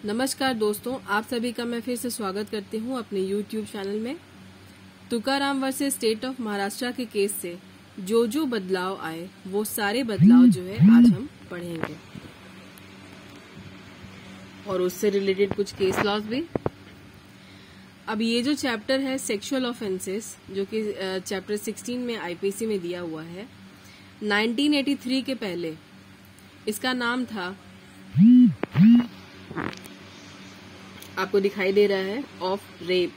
नमस्कार दोस्तों, आप सभी का मैं फिर से स्वागत करती हूं अपने YouTube चैनल में। Tukaram versus state of Maharashtra के केस से जो बदलाव आए वो सारे बदलाव जो है आज हम पढ़ेंगे और उससे रिलेटेड कुछ केस लॉज भी। अब ये जो चैप्टर है सेक्सुअल ऑफेंसेस, जो कि चैप्टर 16 में आईपीसी में दिया हुआ है, 1983 के पहले इसका नाम था, आपको दिखाई दे रहा है, ऑफ रेप।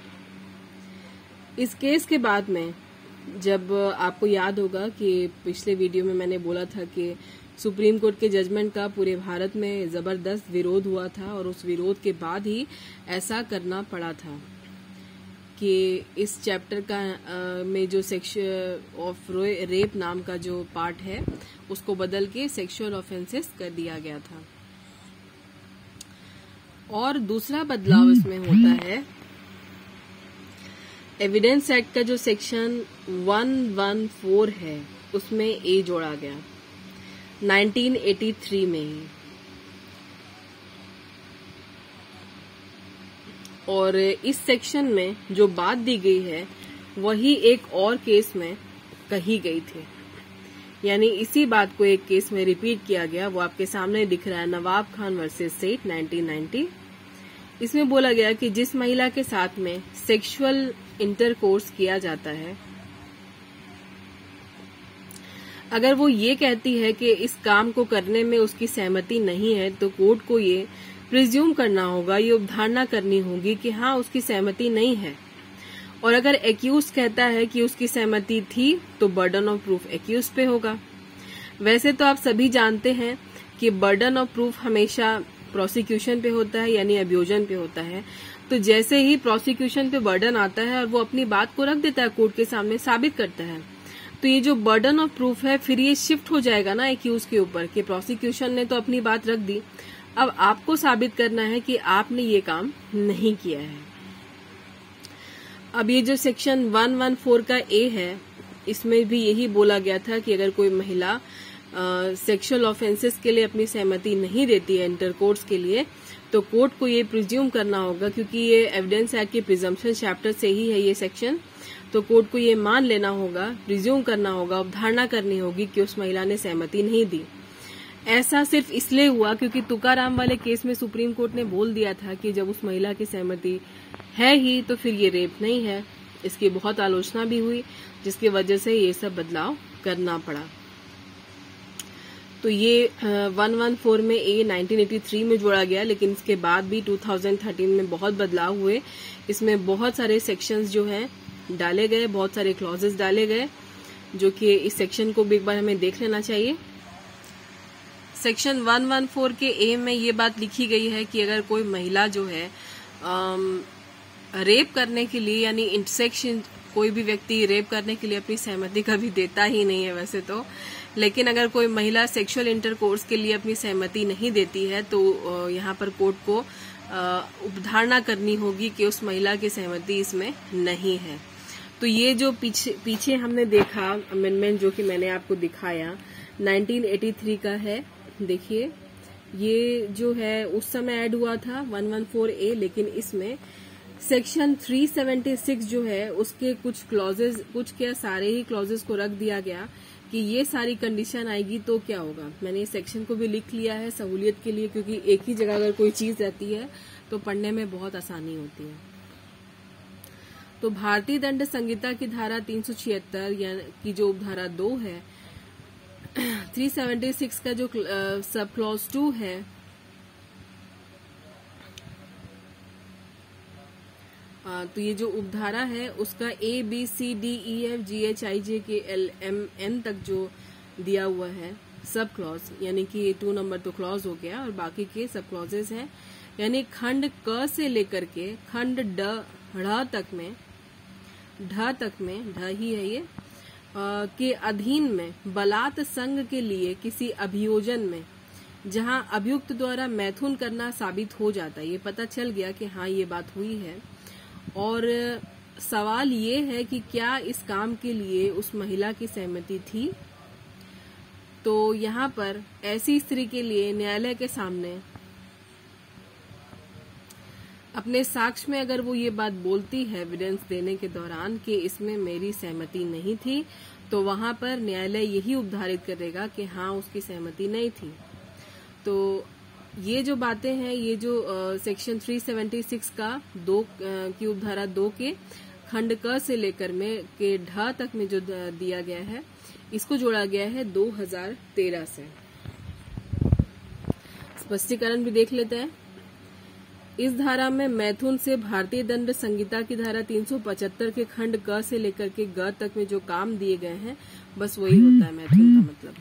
इस केस के बाद में, जब आपको याद होगा कि पिछले वीडियो में मैंने बोला था कि सुप्रीम कोर्ट के जजमेंट का पूरे भारत में जबरदस्त विरोध हुआ था और उस विरोध के बाद ही ऐसा करना पड़ा था कि इस चैप्टर का में जो सेक्सुअल ऑफ रेप नाम का जो पार्ट है उसको बदल के सेक्सुअल ऑफेंसेस कर दिया गया था। और दूसरा बदलाव इसमें होता है, एविडेंस एक्ट का जो सेक्शन 114 है उसमें ए जोड़ा गया 1983 में ही। और इस सेक्शन में जो बात दी गई है वही एक और केस में कही गई थी, यानी इसी बात को एक केस में रिपीट किया गया। वो आपके सामने दिख रहा है, नवाब खान वर्सेस सेठ 1990। इसमें बोला गया कि जिस महिला के साथ में सेक्सुअल इंटरकोर्स किया जाता है, अगर वो ये कहती है कि इस काम को करने में उसकी सहमति नहीं है, तो कोर्ट को ये प्रिज्यूम करना होगा, ये उपधारणा करनी होगी कि हाँ उसकी सहमति नहीं है। और अगर एक्यूज कहता है कि उसकी सहमति थी, तो बर्डन ऑफ प्रूफ एक्यूज पे होगा। वैसे तो आप सभी जानते हैं कि बर्डन ऑफ प्रूफ हमेशा प्रोसिक्यूशन पे होता है, यानी अभियोजन पे होता है। तो जैसे ही प्रोसिक्यूशन पे बर्डन आता है और वो अपनी बात को रख देता है, कोर्ट के सामने साबित करता है, तो ये जो बर्डन ऑफ प्रूफ है फिर ये शिफ्ट हो जाएगा ना एक्यूज के ऊपर कि प्रोसिक्यूशन ने तो अपनी बात रख दी, अब आपको साबित करना है कि आपने ये काम नहीं किया है। अब ये जो सेक्शन 114 का ए है, इसमें भी यही बोला गया था कि अगर कोई महिला सेक्सुअल ऑफेंसेस के लिए अपनी सहमति नहीं देती है इंटरकोर्स के लिए, तो कोर्ट को ये प्रिज्यूम करना होगा, क्योंकि ये एविडेंस एक्ट के प्रिजम्पशन चैप्टर से ही है ये सेक्शन, तो कोर्ट को ये मान लेना होगा, प्रिज्यूम करना होगा, उपधारणा करनी होगी कि उस महिला ने सहमति नहीं दी। ऐसा सिर्फ इसलिए हुआ क्योंकि तुकाराम वाले केस में सुप्रीम कोर्ट ने बोल दिया था कि जब उस महिला की सहमति है ही तो फिर ये रेप नहीं है। इसकी बहुत आलोचना भी हुई, जिसकी वजह से ये सब बदलाव करना पड़ा। तो ये 114 में ए 1983 में जोड़ा गया, लेकिन इसके बाद भी 2013 में बहुत बदलाव हुए। इसमें बहुत सारे सेक्शंस जो हैं डाले गए, बहुत सारे क्लॉजेस डाले गए, जो कि इस सेक्शन को भी एक बार हमें देख लेना चाहिए। सेक्शन 114 के ए में ये बात लिखी गई है कि अगर कोई महिला जो है रेप करने के लिए, यानी इंटरसेक्शन, कोई भी व्यक्ति रेप करने के लिए अपनी सहमति कभी देता ही नहीं है वैसे तो, लेकिन अगर कोई महिला सेक्सुअल इंटरकोर्स के लिए अपनी सहमति नहीं देती है, तो यहाँ पर कोर्ट को उपधारणा करनी होगी कि उस महिला की सहमति इसमें नहीं है। तो ये जो पीछे हमने देखा अमेंडमेंट, जो कि मैंने आपको दिखाया, 1983 का है। देखिए ये जो है उस समय ऐड हुआ था 114A, लेकिन इसमें सेक्शन 376 जो है उसके कुछ क्लॉजेज, कुछ क्या सारे ही क्लॉजेज को रख दिया गया कि ये सारी कंडीशन आएगी तो क्या होगा। मैंने इस सेक्शन को भी लिख लिया है सहूलियत के लिए, क्योंकि एक ही जगह अगर कोई चीज रहती है तो पढ़ने में बहुत आसानी होती है। तो भारतीय दंड संहिता की धारा 376 यानी कि जो उपधारा 2 है, 376 का जो सब क्लॉज 2 है, तो ये जो उपधारा है उसका ABCDEFGHIJKLMN तक जो दिया हुआ है सब क्लॉज, यानी कि 2 नंबर तो क्लॉज हो गया और बाकी के सब क्लॉजेस हैं, यानी खंड क से लेकर के खंड ढ तक में ढ ही है ये, के अधीन में बलात् संग के लिए किसी अभियोजन में जहां अभियुक्त द्वारा मैथुन करना साबित हो जाता है, ये पता चल गया कि हाँ ये बात हुई है। और सवाल ये है कि क्या इस काम के लिए उस महिला की सहमति थी। तो यहाँ पर ऐसी स्त्री के लिए न्यायालय के सामने अपने साक्ष्य में अगर वो ये बात बोलती है एविडेंस देने के दौरान कि इसमें मेरी सहमति नहीं थी, तो वहां पर न्यायालय यही उपधारित करेगा कि हाँ उसकी सहमति नहीं थी। तो ये जो बातें हैं, ये जो सेक्शन 376 का 2 की उपधारा 2 के खंड क से लेकर में के ढ तक में जो दिया गया है, इसको जोड़ा गया है 2013 से। स्पष्टीकरण भी देख लेते हैं। इस धारा में मैथुन से भारतीय दंड संहिता की धारा 375 के खंड क से लेकर के ग तक में जो काम दिए गए हैं, बस वही होता है मैथुन का मतलब।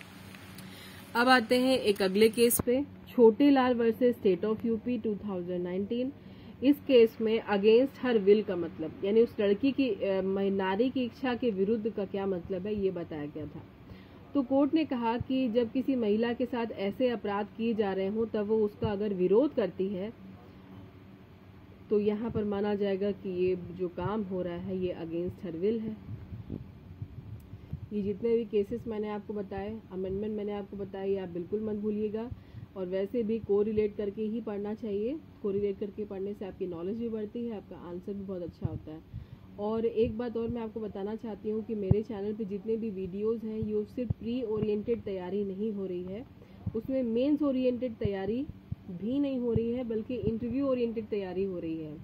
अब आते हैं एक अगले केस पे, छोटे लाल वर्सेस स्टेट ऑफ यूपी 2019। इस केस में अगेंस्ट हर विल का मतलब, यानी उस लड़की की नारी की इच्छा के विरुद्ध का क्या मतलब है, ये बताया गया था। तो कोर्ट ने कहा कि जब किसी महिला के साथ ऐसे अपराध किए जा रहे हों, तब वो उसका अगर विरोध करती है, तो यहाँ पर माना जाएगा कि ये जो काम हो रहा है ये अगेंस्ट हर विल है। ये जितने भी केसेस मैंने आपको बताए, अमेंडमेंट मैंने आपको बताया, ये आप बिल्कुल मत भूलिएगा। और वैसे भी कोरिलेट करके ही पढ़ना चाहिए। कोरिलेट करके पढ़ने से आपकी नॉलेज भी बढ़ती है, आपका आंसर भी बहुत अच्छा होता है। और एक बात और मैं आपको बताना चाहती हूँ कि मेरे चैनल पे जितने भी वीडियोस हैं, ये सिर्फ प्री ओरिएंटेड तैयारी नहीं हो रही है, उसमें मेंस ओरिएंटेड तैयारी भी नहीं हो रही है, बल्कि इंटरव्यू ओरिएंटेड तैयारी हो रही है।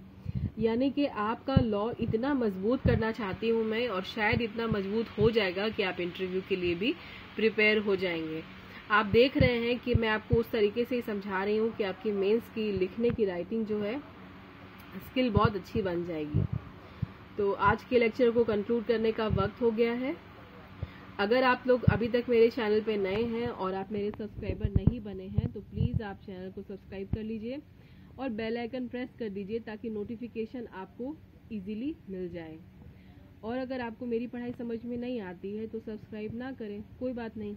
यानी कि आपका लॉ इतना मजबूत करना चाहती हूँ मैं, और शायद इतना मजबूत हो जाएगा कि आप इंटरव्यू के लिए भी प्रिपेयर हो जाएंगे। आप देख रहे हैं कि मैं आपको उस तरीके से समझा रही हूँ कि आपकी मेंस की लिखने की राइटिंग जो है स्किल बहुत अच्छी बन जाएगी। तो आज के लेक्चर को कंक्लूड करने का वक्त हो गया है। अगर आप लोग अभी तक मेरे चैनल पे नए हैं और आप मेरे सब्सक्राइबर नहीं बने हैं, तो प्लीज़ आप चैनल को सब्सक्राइब कर लीजिए और बेल आइकन प्रेस कर दीजिए, ताकि नोटिफिकेशन आपको इजीली मिल जाए। और अगर आपको मेरी पढ़ाई समझ में नहीं आती है तो सब्सक्राइब ना करें, कोई बात नहीं।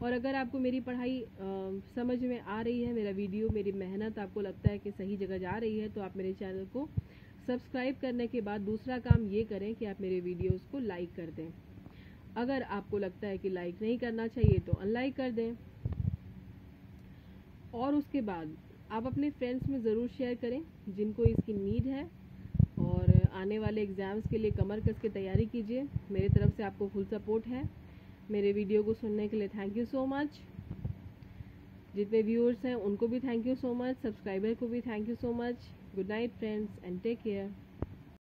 और अगर आपको मेरी पढ़ाई समझ में आ रही है, मेरा वीडियो, मेरी मेहनत आपको लगता है कि सही जगह जा रही है, तो आप मेरे चैनल को सब्सक्राइब करने के बाद दूसरा काम ये करें कि आप मेरे वीडियोस को लाइक कर दें। अगर आपको लगता है कि लाइक नहीं करना चाहिए तो अनलाइक कर दें। और उसके बाद आप अपने फ्रेंड्स में ज़रूर शेयर करें जिनको इसकी नीड है, और आने वाले एग्ज़ाम्स के लिए कमर कस के तैयारी कीजिए। मेरी तरफ से आपको फुल सपोर्ट है। मेरे वीडियो को सुनने के लिए थैंक यू सो मच। जितने व्यूअर्स हैं उनको भी thank you so much, subscriber को भी thank you so much. Good night friends and take care.